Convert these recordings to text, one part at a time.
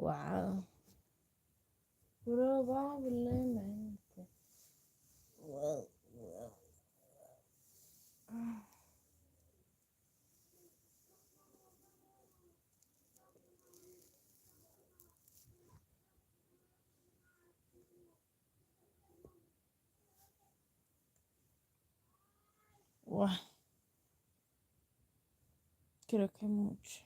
Wow. Probablemente. Well, well. Wow. Creo que mucho.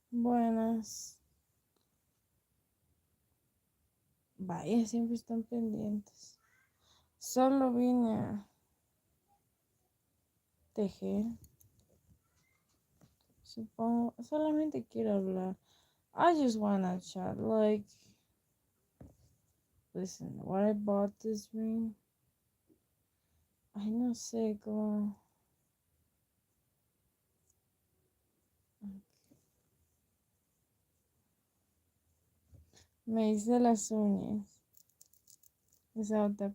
Buenas. Vaya, siempre están pendientes. Solo vine a tejer. Supongo. Solamente quiero hablar. I just wanna chat. Like, listen, what I bought this ring. Ay, no sé cómo. Me hice las uñas. Esa otra.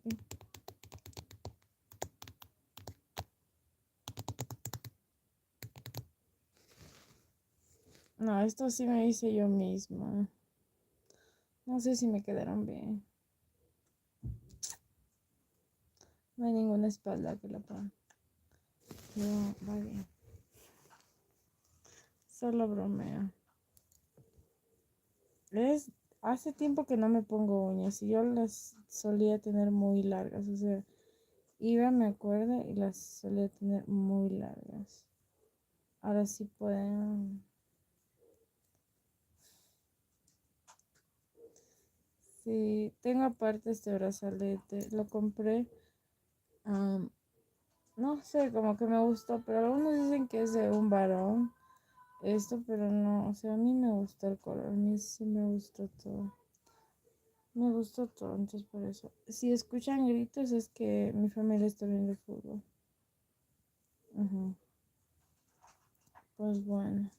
No, esto sí me hice yo misma. No sé si me quedaron bien. No hay ninguna espalda que la ponga. No, va bien. Solo bromeo. Hace tiempo que no me pongo uñas y yo las solía tener muy largas. O sea, iba, me acuerdo, y las solía tener muy largas. Ahora sí pueden. Sí, tengo aparte este brazalete. Lo compré. am, no sé, como que me gustó, pero algunos dicen que es de un varón. Esto, pero no, o sea, a mí me gustó el color, a mí sí me gustó todo. Me gustó todo, entonces por eso. Si escuchan gritos es que mi familia está viendo fútbol. Ujú. Pues bueno,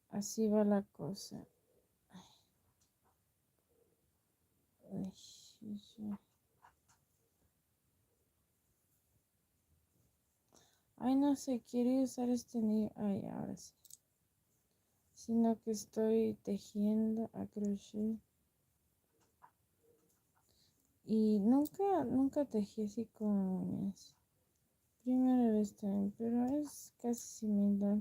así va la cosa. Ay, sí, sí. Ay, no sé, quiero usar este niño. Ay, ahora sí. Sino que estoy tejiendo a crochet. Y nunca tejí así con uñas. Primera vez también, pero es casi similar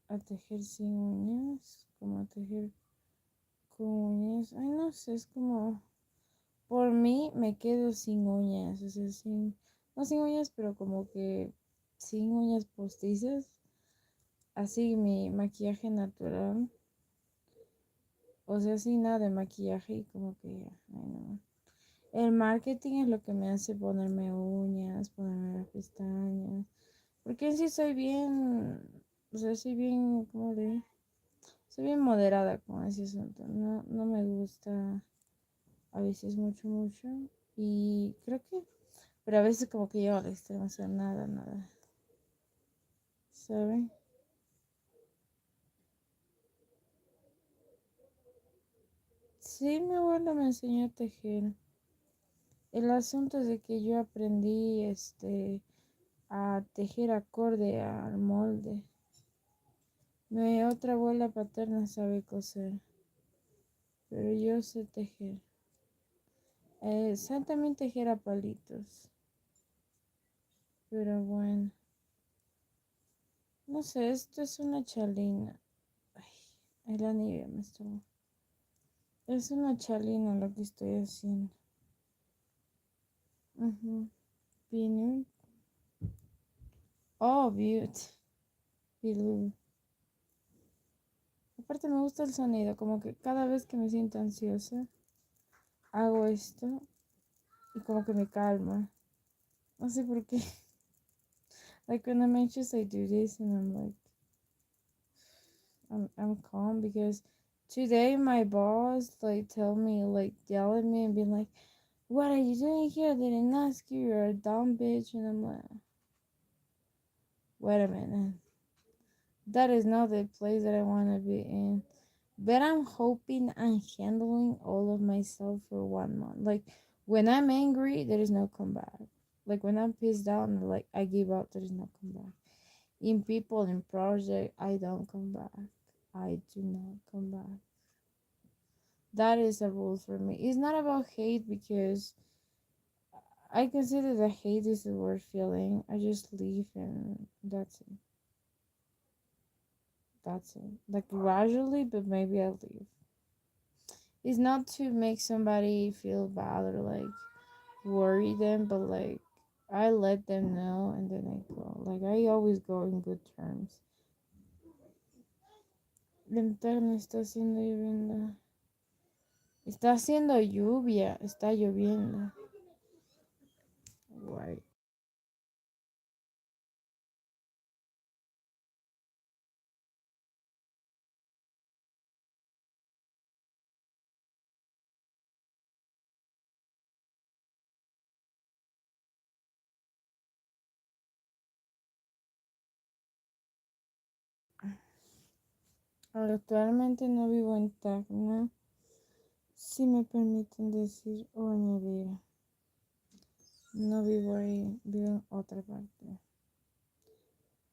a tejer sin uñas, como a tejer con uñas. Ay, no sé, es como, por mí me quedo sin uñas, o sea, no sin uñas, pero como que sin uñas postizas, así mi maquillaje natural, o sea, sin nada de maquillaje y como que ya, ay, no. El marketing es lo que me hace ponerme uñas, ponerme las pestañas, porque en sí soy bien, o sea, soy bien, ¿cómo le digo? Soy bien moderada con ese asunto. No, no me gusta a veces mucho. Y creo que, pero a veces como que llego al extremo, o sea, nada. ¿Saben? Sí, mi abuela me enseñó a tejer. El asunto es de que yo aprendí a tejer acorde al molde. Mi otra abuela paterna sabe coser, pero yo sé tejer. Sé también tejer a palitos, pero bueno. No sé, esto es una chalina. Ay, la nieve me está. Es una chalina lo que estoy haciendo. Ujú. Vineyard. Oh, beaut. Bilú. Aparte me gusta el sonido, como que cada vez que me siento ansiosa, hago esto y como que me calma. No sé por qué. Like when I'm anxious, I do this and I'm like, I'm calm because today my boss like tell me like yell at me and be like, what are you doing here? They didn't ask you. You're a dumb bitch. And I'm like, wait a minute. That is not the place that I want to be in. but I'm hoping I'm handling all of myself for 1 month. Like when I'm angry, there is no comeback. Like when I'm pissed down, like I give up, there is no comeback. In people, in project, I don't come back. I do not come back. That is a rule for me. It's not about hate because I consider that hate is the worst feeling. I just leave and that's it. That's it. Like gradually, but maybe I'll leave. It's not to make somebody feel bad or like worry them, but like I let them know and then I go. Like I always go in good terms. La ventana está haciendo lloviendo. Está haciendo lluvia. Está lloviendo. Guay. Actualmente no vivo en Tacna. Si me permiten decir o añadir. No vivo ahí. Vivo en otra parte.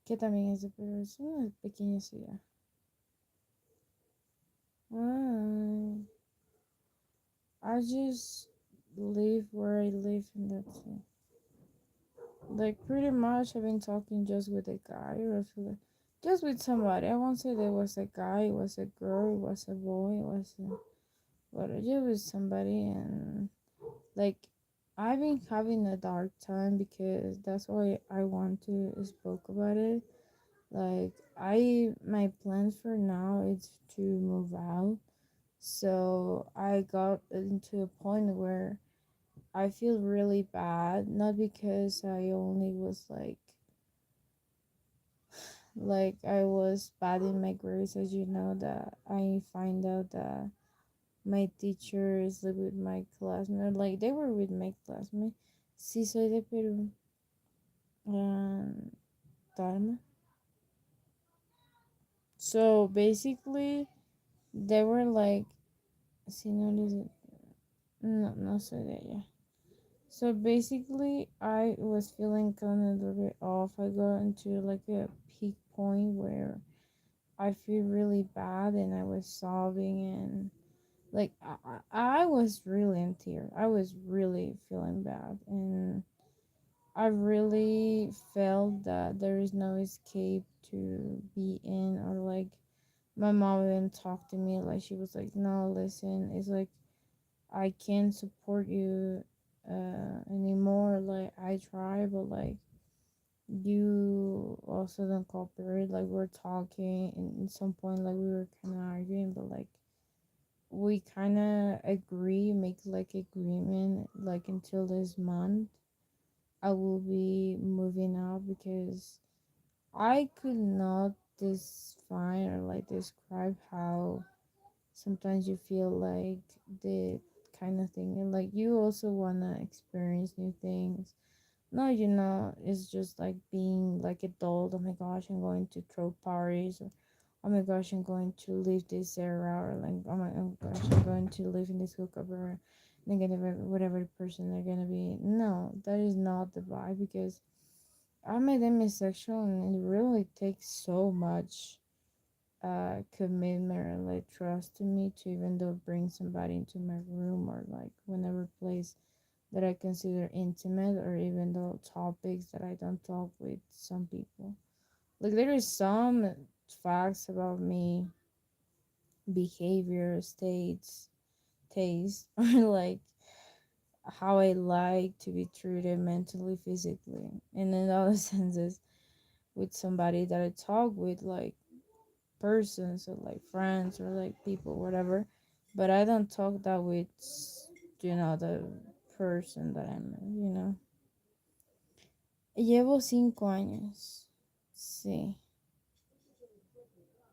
Que también es de Perú. Es una pequeña ciudad. Ay. I just live where I live and that's it. Like pretty much I've been talking just with a guy or just with somebody. I won't say there was a guy, it was a girl, it was a boy, it was a but just with somebody and like I've been having a dark time because that's why I want to spoke about it. Like I my plans for now is to move out. So I got into a point where I feel really bad, not because I only was like I was bad in my grades, as you know, that I find out that my teachers live with my classmates, like they were with my classmates. Sí, soy de Perú. Um, Tarma. So basically, they were like, si no les, no, no soy de allá. So basically, I was feeling kind of a little bit off. I got into like a peak point where I feel really bad and I was sobbing and like I was really in tears. I was really feeling bad and I really felt that there is no escape to be in or like my mom even talked to me like she was like no listen it's like I can't support you anymore like I try but like you also don't cooperate like we're talking and at some point like we were kind of arguing but like we kind of agree make like agreement like until this month I will be moving out because I could not define or like describe how sometimes you feel like the kind of thing and like you also want to experience new things. No, it's just like being like adult. Oh my gosh, I'm going to throw parties, or oh my gosh, I'm going to live this era, or like oh my gosh, I'm going to live in this hookup era. And they're gonna be whatever person they're gonna be. No, that is not the vibe because I'm a demisexual and it really takes so much commitment or like trust to me to even though bring somebody into my room or like whenever place that I consider intimate or even though topics that I don't talk with some people. Like there is some facts about me, behavior, states, taste, or like how I like to be treated mentally, physically, and in other senses with somebody that I talk with, like persons or like friends or like people, whatever. But I don't talk that with, the person that I'm. Llevo 5 años. Sí,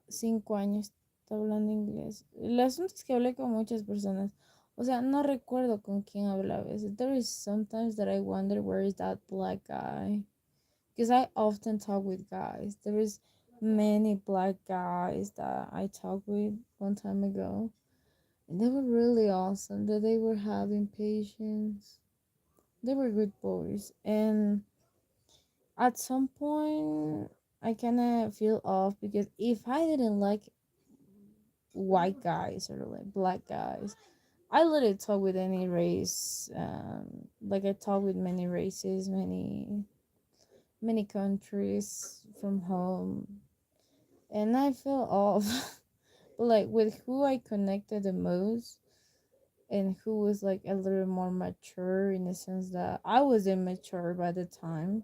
5 años hablando inglés. El asunto es que hablé con muchas personas. O sea, no recuerdo con quién hablaba. There is sometimes that I wonder where is that black guy. Because I often talk with guys. There is many black guys that I talked with one time ago, and they were really awesome. That they were having patience. They were good boys, and at some point, I kind of feel off because if I didn't like white guys or like black guys, I literally talk with any race. Like I talk with many races, many countries from home, and I feel off. But like with who I connected the most and who was like a little more mature in the sense that I was immature by the time.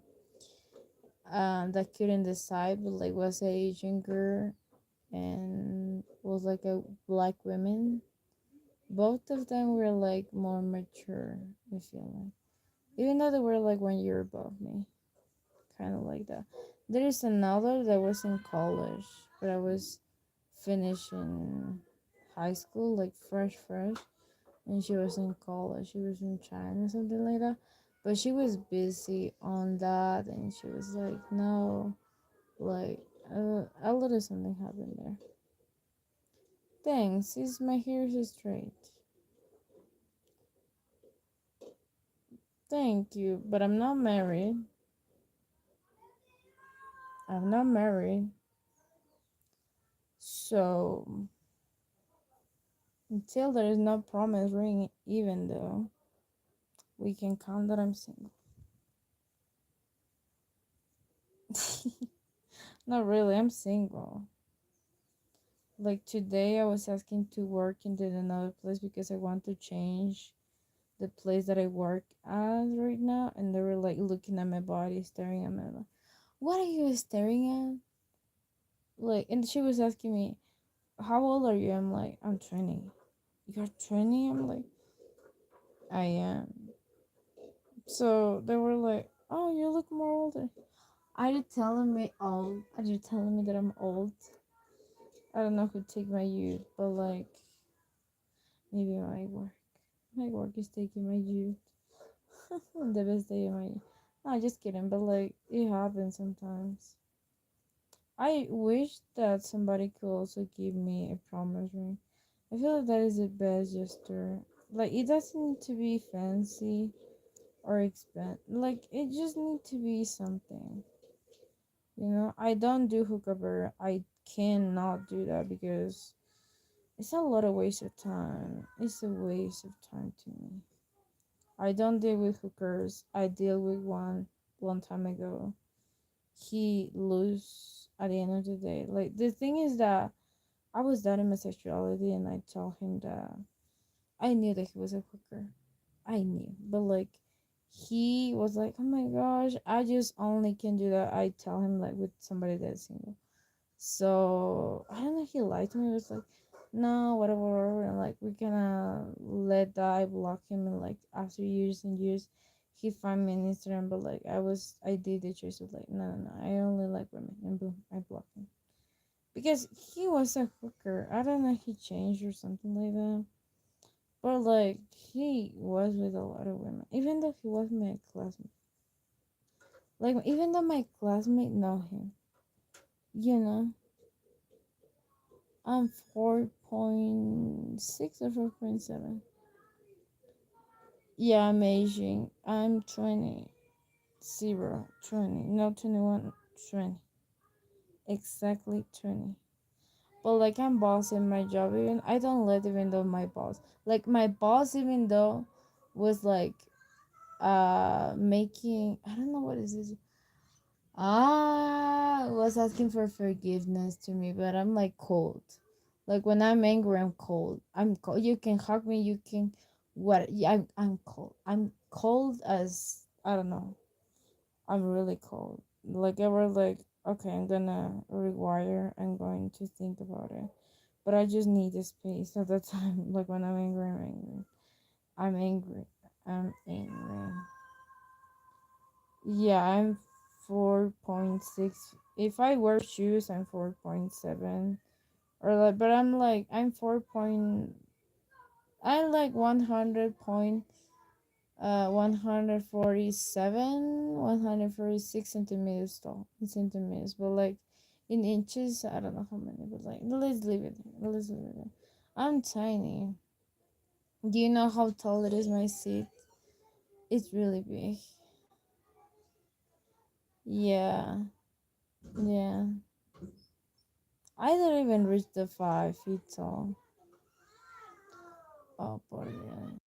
That couldn't decide, but like was a Asian girl and was like a black woman. Both of them were like more mature. I feel like, even though they were like 1 year above me, kind of like that. There is another that was in college, but I was finishing high school, like fresh, and she was in college. She was in China, something like that. But she was busy on that, and she was like, no, like a little something happened there. Thanks, is my hair is straight. Thank you, but I'm not married. I'm not married. So until there is no promise ring, even though we can count that I'm single. Not really, I'm single. Like today, I was asking to work into another place because I want to change the place that I work at right now, and they were like looking at my body, staring at me, like, "What are you staring at?" Like, and she was asking me, "How old are you?" I'm like, "I'm 20." "You're 20?" I'm like, "I am." So they were like, "Oh, you look more older." Are you telling me old? Are you telling me that I'm old? I don't know who take my youth, but like maybe my work. My work is taking my youth. The best day of my youth. No, just kidding, but like it happens sometimes. I wish that somebody could also give me a promise ring. I feel like that is the best gesture. Like it doesn't need to be fancy or expensive. Like it just need to be something. You know, I don't do hookup. I cannot do that because it's a lot of waste of time. It's a waste of time to me. I don't deal with hookers. I deal with one long time ago. He lose at the end of the day. Like the thing is that I was doubting my sexuality and I told him that I knew that he was a hooker. I knew. But like he was like, "Oh my gosh, I just only can do that." I tell him like with somebody that's single. So I don't know. He lied to me. It was like, no, whatever. And like we're gonna let that. I block him. And like after years and years, he found me on Instagram. But like I did the choice of like, no. I only like women. And boom, I blocked him because he was a hooker. I don't know. He changed or something like that. But like he was with a lot of women, even though he was my classmate. Like even though my classmate know him, you know. I'm 4.6 or 4.7. Yeah, I'm Asian. I'm 20. 0, 20. No, 21, 20. Exactly 20. But like I'm boss in my job, even I don't let even though my boss. Like my boss even though was like making I don't know what is this. Was asking for forgiveness to me, but I'm like cold. Like when I'm angry, I'm cold. I'm cold. You can hug me. You can what? Yeah, I'm cold. I'm cold as I don't know. I'm really cold. Like I was like, okay, I'm gonna rewire. I'm going to think about it. But I just need the space at the time. Like when I'm angry, I'm angry. I'm angry. I'm angry. Yeah, I'm 4.6. If I wear shoes, I'm 4.7. Or like, but I'm like, I'm 4 point, I'm like 147, 146 centimeters tall, centimeters. But like, In inches, I don't know how many, but like, let's leave it there. Let's leave it there. I'm tiny. Do you know how tall it is, my seat? It's really big. Yeah, yeah. I don't even reach the 5 feet tall. Oh, por Dios.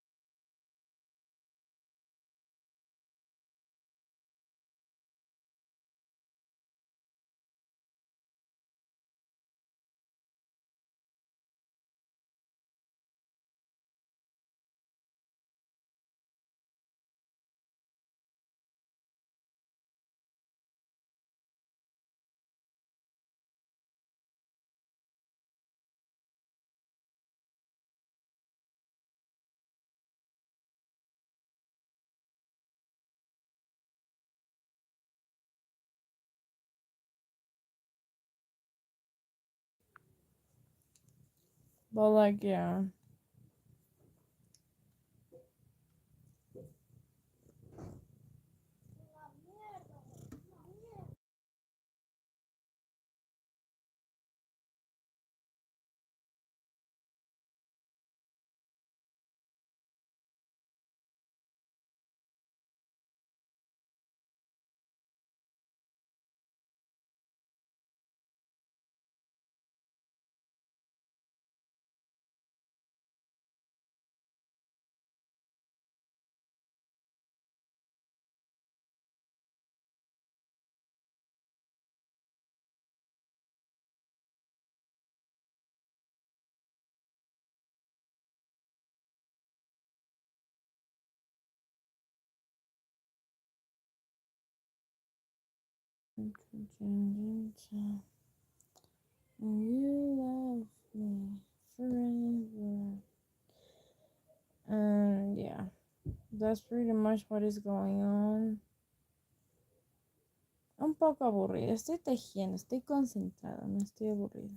But like, yeah. You love me forever. And yeah, that's pretty much what is going on. Un poco aburrida. Estoy tejiendo, estoy concentrada, no estoy aburrida.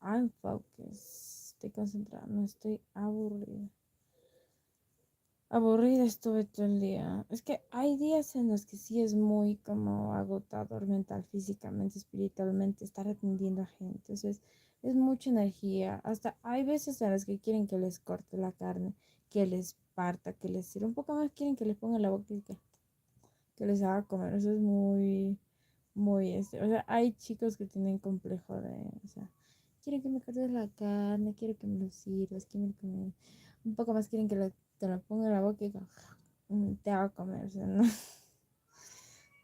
I'm focused. Estoy concentrada, no estoy aburrida. Aburrida estuve todo el día. Es que hay días en los que sí es muy como agotador mental, físicamente, espiritualmente, estar atendiendo a gente. Entonces, es mucha energía. Hasta hay veces en las que quieren que les corte la carne, que les parta, que les sirva un poco más, quieren que les ponga en la boca y que les haga comer. Eso es muy, muy O sea, hay chicos que tienen complejo de, o sea, quieren que me cortes la carne, quiero que me lo sirvas, quieren que me, un poco más quieren que te lo ponga en la boca y te haga comer, o sea, no,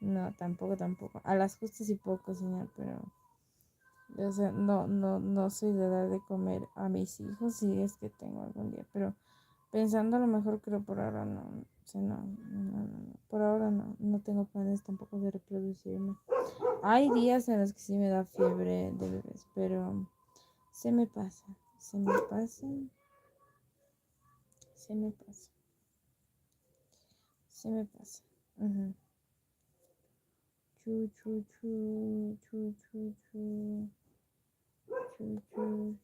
no, tampoco, tampoco. A las justas y poco, señor, pero, o sea, no soy de edad de comer a mis hijos si es que tengo algún día, pero pensando a lo mejor, creo por ahora no, o sea, no, por ahora no tengo planes tampoco de reproducirme. Hay días en los que sí me da fiebre de bebés, pero se me pasa, se me pasa, se me pasa, se me pasa. Ujú. Chu, chu, chu, chu, chu, chu, chu, chu.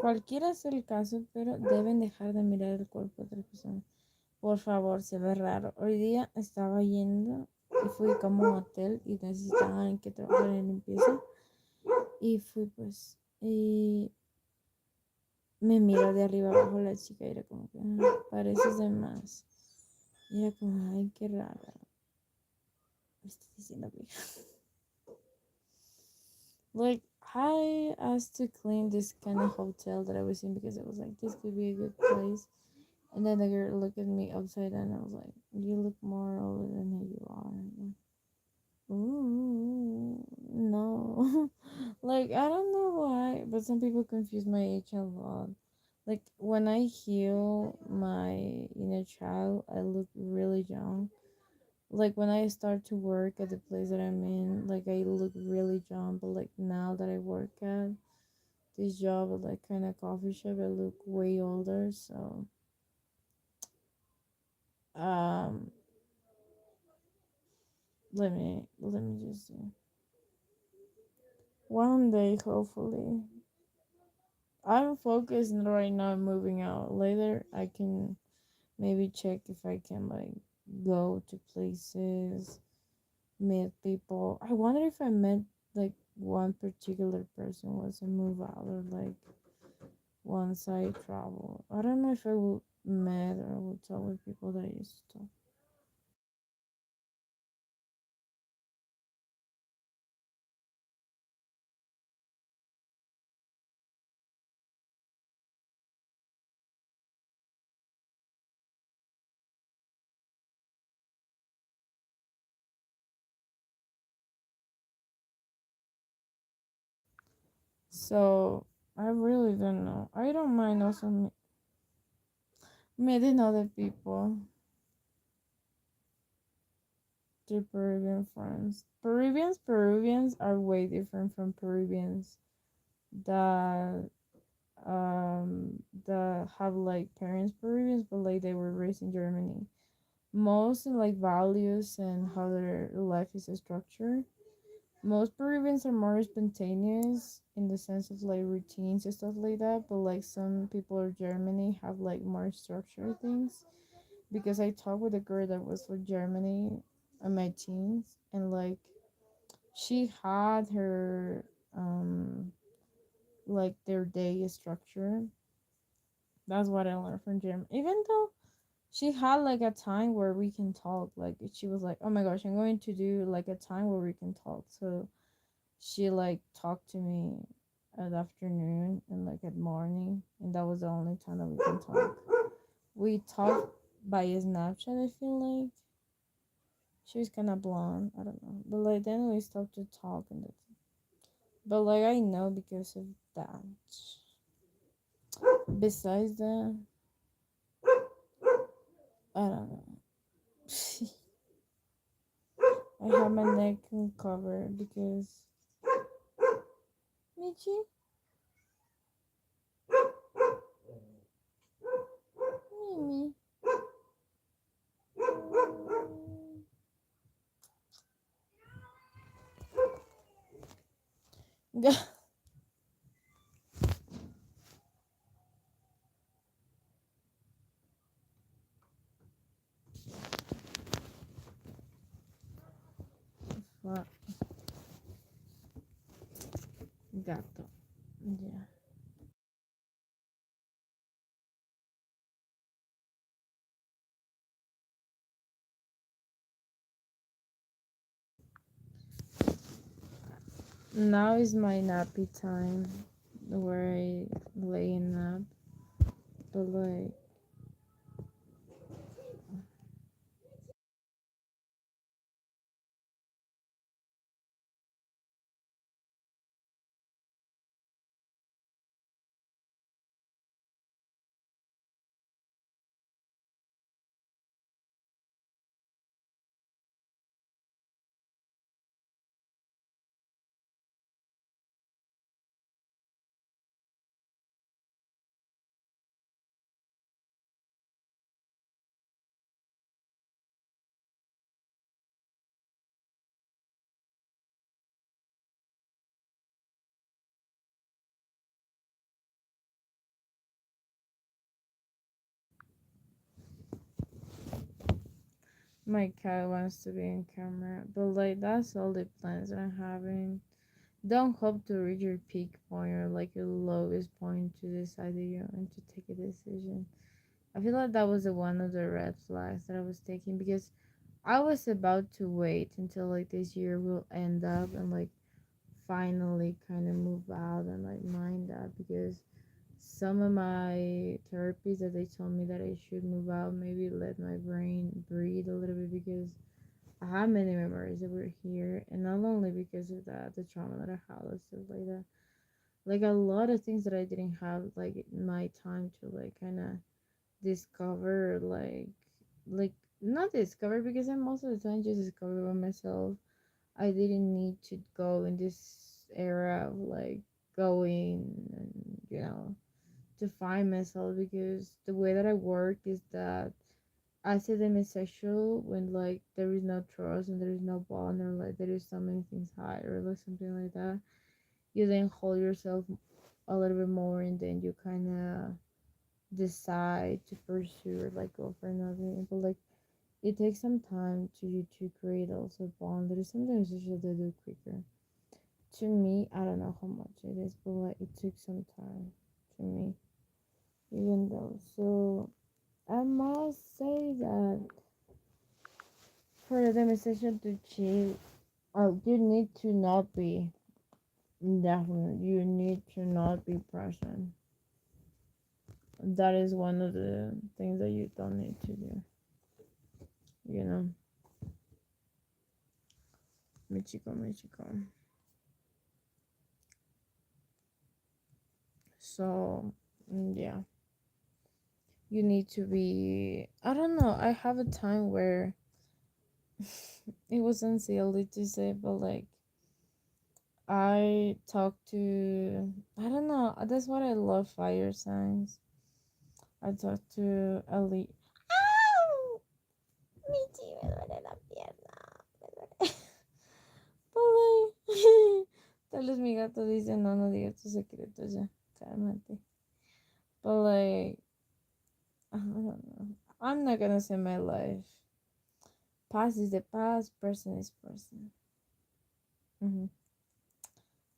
Cualquiera sea el caso, pero deben dejar de mirar el cuerpo de otras personas. Por favor, se ve raro. Hoy día estaba yendo y fui como a un hotel y necesitaban alguien que trabajara en limpieza. Y fui pues, y me miró de arriba abajo la chica y era como que, pareces de más. Y era como, ay, qué rara. Me estoy diciendo vieja. Like, I asked to clean this kind of hotel that I was in because I was like, this could be a good place. And then the girl looked at me upside down and I was like, you look more older than who you are. Ooh, no. Like, I don't know why, but some people confuse my age a lot. Like, when I heal my inner child, I look really young. Like, when I start to work at the place that I'm in, like, I look really young, but like, now that I work at this job at like kind of coffee shop, I look way older. So, um, let me just see. One day, hopefully. I'm focused right now on moving out. Later, I can maybe check if I can like go to places, meet people. I wonder if I met like one particular person was a move out, or like once I travel. I don't know if I would met or would talk with people that I used to talk. So I really don't know. I don't mind also meeting other people, to Peruvian friends. Peruvians are way different from Peruvians that that have like parents Peruvians, but like they were raised in Germany. Most in like values and how their life is structured. Most Peruvians are more spontaneous in the sense of like routines and stuff like that, but like some people in Germany have like more structured things. Because I talked with a girl that was from Germany in my teens, and like she had her like their day structure. That's what I learned from Germany. Even though she had like a time where we can talk, like she was like, "Oh my gosh, I'm going to do like a time where we can talk." So she like talked to me at afternoon and like at morning, and that was the only time that we can talk. We talked by Snapchat. I feel like she was kind of blonde. I don't know, but like then we stopped to talk, and that's it. But like I know because of that. Besides that, I don't know. I have my neck uncovered because Michi, Mimi. Gato. Yeah. Now is my nappy time where I lay and nap. But like my cat wants to be in camera. But like that's all the plans that I'm having. Don't hope to reach your peak point or like your lowest point to decide that you're going to take a decision. I feel like that was one of the red flags that I was taking because I was about to wait until like this year will end up and like finally kind of move out and like mind that because some of my therapies that they told me that I should move out, maybe let my brain breathe a little bit because I have many memories that were here, and not only because of that, the trauma that I had and stuff like that. Like a lot of things that I didn't have like my time to like kind of discover, like not discover because I most of the time just discover by myself. I didn't need to go in this era of like going and to find myself because the way that I work is that I say them asexual when like there is no trust and there is no bond or like there is so many things high or like something like that. You then hold yourself a little bit more and then you kind of decide to pursue or like go for another. But like it takes some time to create also bond. There is sometimes you should do quicker to me, I don't know how much it is, but like it took some time to me, even though. So I must say that for the demonstration to chill, you need to not be definitely. You need to not be present. That is one of the things that you don't need to do. You know, Michiko, Michiko. So yeah, you need to be. I don't know. I have a time where it wasn't silly to say, but like I talk to. I don't know. That's what I love. Fire signs. I talk to Ali. ¡Au! Michi, me duele la pierna. Me duele. But like, tal vez mi gato dice, no, no digas tus secretos ya. Cálmate. But like, I don't know. I'm not gonna say my life. Past is the past, person is person.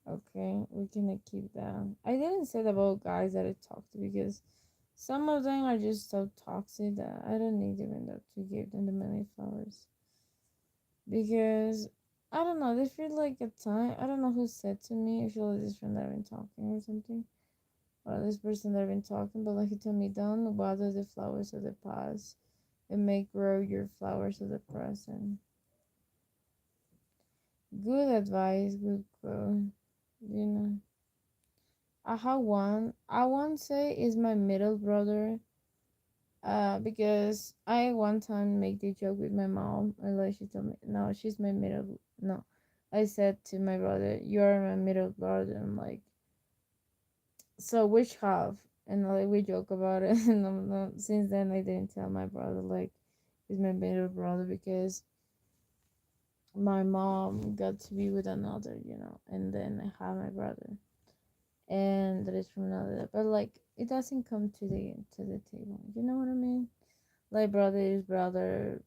Okay, we can keep that. I didn't say that about guys that I talked to because some of them are just so toxic that I don't need even that to give them the many flowers. Because I don't know, they feel like a time. I don't know who said to me. I feel like this friend that I've been talking or something, or this person that I've been talking, but like he told me, don't water the flowers of the past and make grow your flowers of the present. Good advice, good quote. You know, I have one. I won't say is my middle brother. Because I one time make the joke with my mom, and like she told me, no, she's my middle. No, I said to my brother, "You're my middle brother." I'm like, so which half? And like we joke about it, and since then I didn't tell my brother like he's my middle brother because my mom got to be with another, and then I have my brother, and that is from another. But like it doesn't come to the table. You know what I mean? Like brother is brother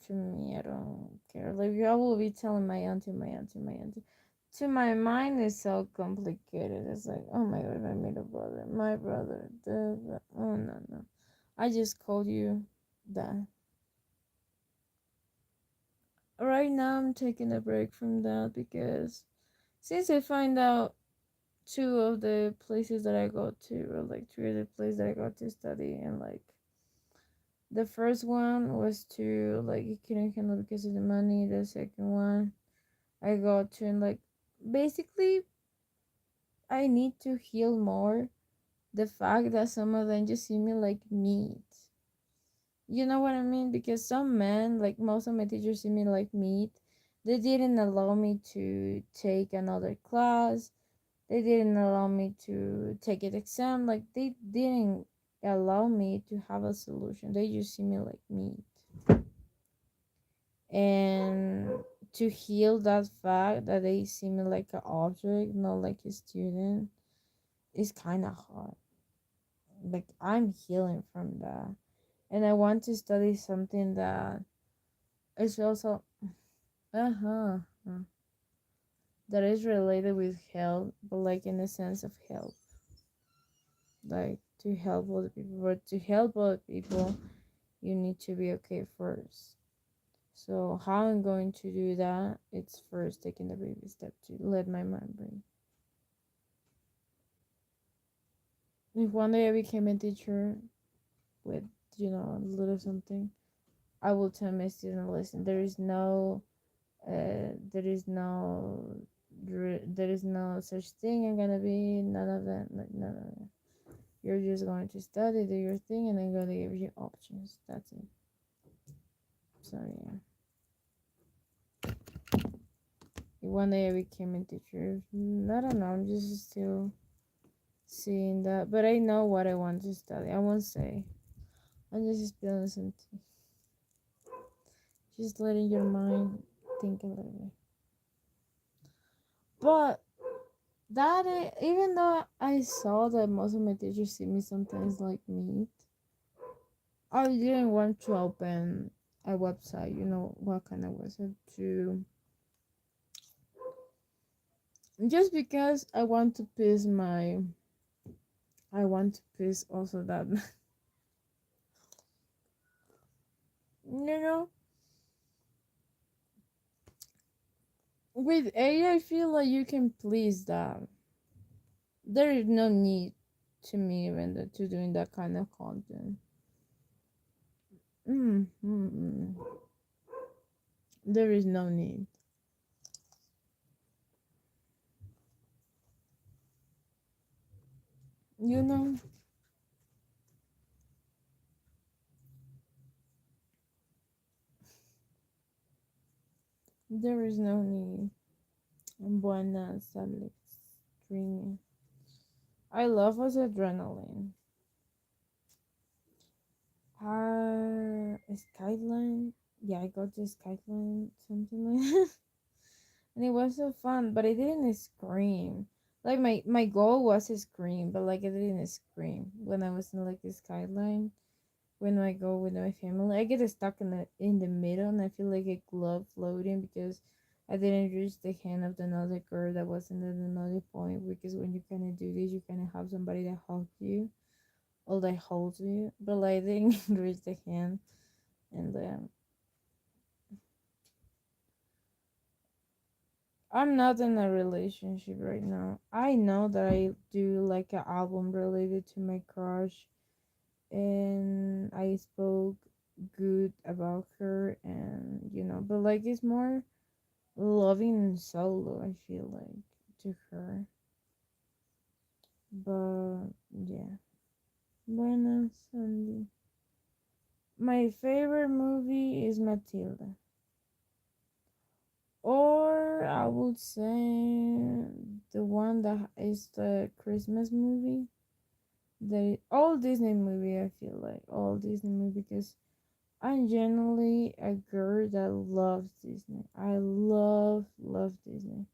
to me. I don't care. Like I will be telling my auntie, my auntie, my auntie. To my mind, it's so complicated. It's like, oh my god, my middle brother, my brother. Oh no, no. I just called you that. Right now, I'm taking a break from that because since I find out two of the places that I go to, or like three of the places that I go to study, and like the first one was to like you couldn't handle because of the money. The second one I got to and like basically I need to heal more the fact that some of them just see me like meat. You know what I mean? Because some men, like most of my teachers see me like meat. They didn't allow me to take another class. They didn't allow me to take an exam. Like they didn't allow me to have a solution. They just see me like meat. And to heal that fact that they see me like an object, not like a student, is kind of hard. Like I'm healing from that, and I want to study something that is also uh-huh that is related with health, but like in the sense of help, like to help other people. But to help other people, you need to be okay first. So how I'm going to do that? It's first taking the baby step to let my mind breathe. If one day I became a teacher with, a little something, I will tell my student, listen, there is no, there is no such thing. I'm gonna be none of that. Like none of that. You're just going to study, do your thing, and I'm gonna give you options. That's it. So yeah. If one day I became a teacher, I don't know. I'm just still seeing that, but I know what I want to study. I won't say. I'm just spilling some tea. Just letting your mind think a little bit. But even though I saw that most of my teachers see me sometimes like meat, I didn't want to open a website. You know what kind of website just because I want to piss also that you know, with AI I feel like you can please that. There is no need to me even to doing that kind of content. Mm. There is no need. You know, there is no need. Buenas, Alex. Dreaming. I love us adrenaline. Skyline. Yeah, I got the Skyline, something like that. And it was so fun, but I didn't scream. Like my goal was to scream, but like I didn't scream when I was in like the Skyline. When I go with my family, I get stuck in the middle, and I feel like a glove floating because I didn't reach the hand of another girl that wasn't at another point. Because when you kind of do this, you kind of have somebody that hugs you or that holds you, but like I didn't reach the hand, and I'm not in a relationship right now. I know that I do like an album related to my crush, and I spoke good about her, and but like it's more loving and solo, I feel like, to her. But yeah. Buenas, Sandy. My favorite movie is Matilda. Or I would say the one that is the Christmas movie. The all Disney movie, I feel like all Disney movie, because I'm generally a girl that loves Disney. I love Disney.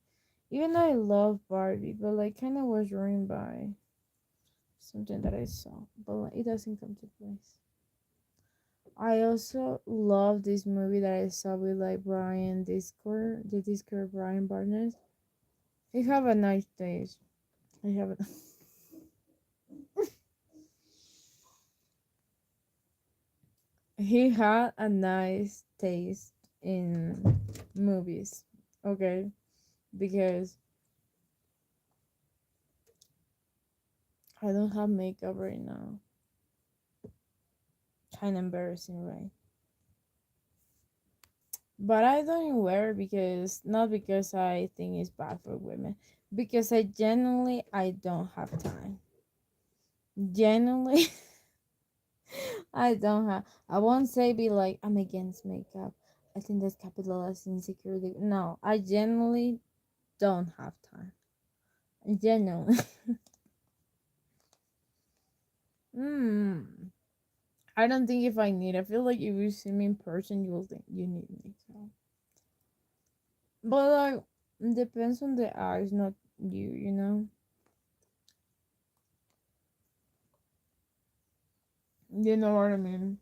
Even though I love Barbie, but like kind of was ruined by something that I saw, but like, it doesn't come to place. I also love this movie that I saw with like Brian Discord, the Discord Brian Barnes. He have a nice taste. I have a he had a nice taste in movies. Okay, because I don't have makeup right now. Kind of embarrassing, right? But I don't wear because not because I think it's bad for women, because I genuinely I don't have time. Genuinely, I don't have. I won't say be like I'm against makeup. I think that's capitalist insecurity. No, I genuinely don't have time. Genuinely. Hmm. I don't think if I need. I feel like if you see me in person, you will think you need makeup. But like, it depends on the eyes, not you. You know. You know what I mean.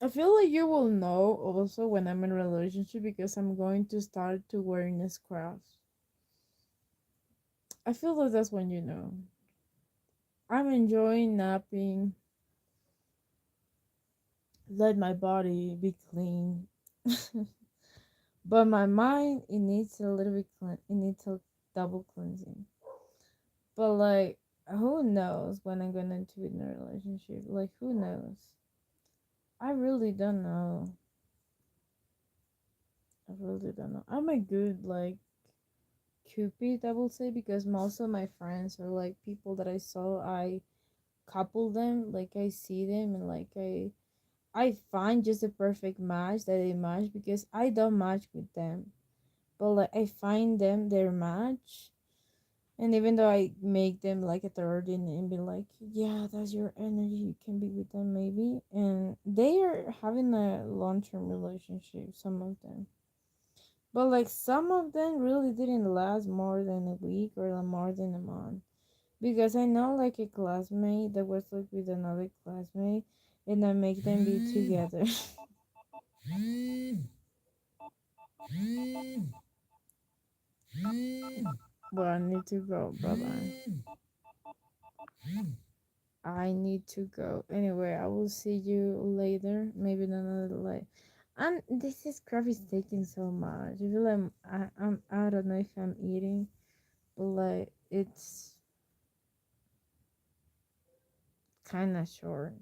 I feel like you will know also when I'm in a relationship because I'm going to start to wearing scrubs. I feel like that's when you know. I'm enjoying napping, let my body be clean. But my mind, it needs a little bit clean. It needs a double cleansing. But like, who knows when I'm gonna be in a relationship? Like, who knows? I really don't know. I really don't know. I'm a good like Cupid, I will say, because most of my friends are like people that I saw. I couple them, like I see them, and like I find just a perfect match that they match because I don't match with them, but like I find them their match, and even though I make them like a third and be like, yeah, that's your energy, you can be with them maybe, and they are having a long term relationship, some of them. But like some of them really didn't last more than a week or like more than a month. Because I know like a classmate that was like with another classmate and I make them be together. Well, I need to go. Bye bye. I need to go. Anyway, I will see you later. Maybe in another life. And this is crap is taking so much. I feel like I don't know if I'm eating, but like it's kind of short.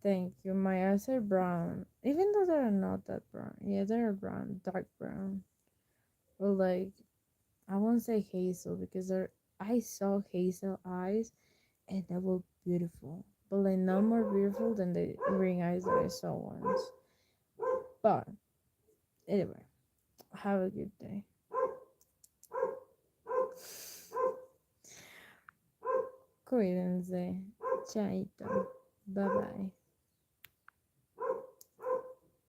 Thank you. My eyes are brown, even though they're not that brown. Yeah, they're brown, dark brown. But like I won't say hazel because I saw hazel eyes and they were beautiful, but like no more beautiful than the green eyes that I saw once. But anyway, have a good day. Cuídense. Chaito. Bye bye.